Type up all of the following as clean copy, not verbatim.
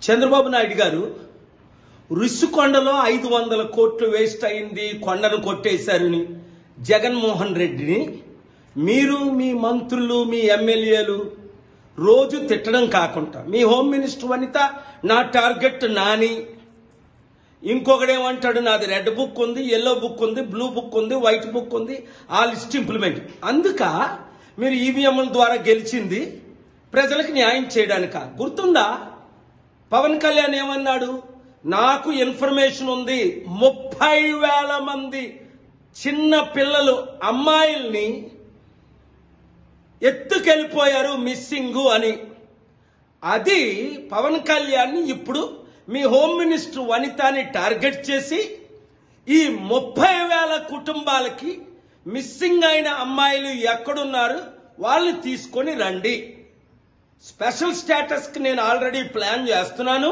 చంద్రబాబు నాయుడు గారు రుషికొండలో 500 కోట్లు వేస్ట్ అయింది, కొండను కొట్టేశారని జగన్మోహన్ రెడ్డిని మీరు మీ మంత్రులు మీ ఎమ్మెల్యేలు రోజు తిట్టడం కాకుండా మీ హోమ్ మినిస్టర్ వనిత నా టార్గెట్ నాని, ఇంకొకడేమంటాడు నాది రెడ్ బుక్ ఉంది, ఎల్లో బుక్ ఉంది, బ్లూ బుక్ ఉంది, వైట్ బుక్ ఉంది, ఆ లిస్ట్ ఇంప్లిమెంట్. అందుక మీరు ఈవీఎంల ద్వారా గెలిచింది ప్రజలకు న్యాయం చేయడానిక? గుర్తుందా? పవన్ కళ్యాణ్ ఏమన్నాడు? నాకు ఇన్ఫర్మేషన్ ఉంది 30,000 మంది చిన్న పిల్లలు అమ్మాయిల్ని ఎత్తుకెళ్ళిపోయారు మిస్సింగ్ అని. అది పవన్ కళ్యాణ్ ఇప్పుడు మీ హోమ్ మినిస్టర్ వనితని టార్గెట్ చేసి ఈ 30,000 కుటుంబాలకి మిస్సింగ్ అయిన అమ్మాయిలు ఎక్కడున్నారు వాళ్ళని తీసుకొని రండి. స్పెషల్ స్టేటస్ కి నేను ఆల్రెడీ ప్లాన్ చేస్తున్నాను,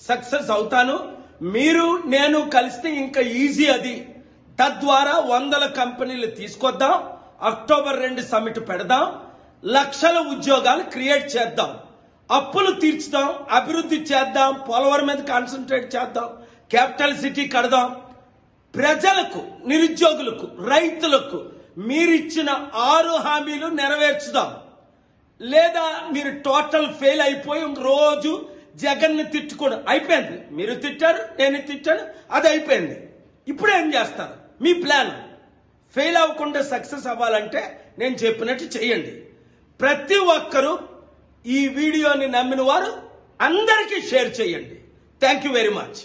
సక్సెస్ అవుతాను. మీరు నేను కలిస్తే ఇంకా ఈజీ అది. తద్వారా 100 కంపెనీలు తీసుకొద్దాం, అక్టోబర్ 2 సమిట్ పెడదాం, లక్షల ఉద్యోగాలు క్రియేట్ చేద్దాం, అప్పులు తీర్చుదాం, అభివృద్ధి చేద్దాం, పోలవరం మీద కాన్సన్ట్రేట్ చేద్దాం, క్యాపిటల్ సిటీ కడదాం, ప్రజలకు, నిరుద్యోగులకు, రైతులకు మీరిచ్చిన 6 హామీలు నెరవేర్చుదాం. లేదా మీరు టోటల్ ఫెయిల్ అయిపోయి రోజు జగన్ని తిట్టుకోవడం అయిపోయింది. మీరు తిట్టారు, నేను తిట్టాను, అది అయిపోయింది. ఇప్పుడు ఏం చేస్తారు? మీ ప్లాన్ ఫెయిల్ అవ్వకుండా సక్సెస్ అవ్వాలంటే నేను చెప్పినట్టు చేయండి. ప్రతి ఒక్కరూ ఈ వీడియోని నమ్మిన వారు అందరికీ షేర్ చేయండి. Thank you very much.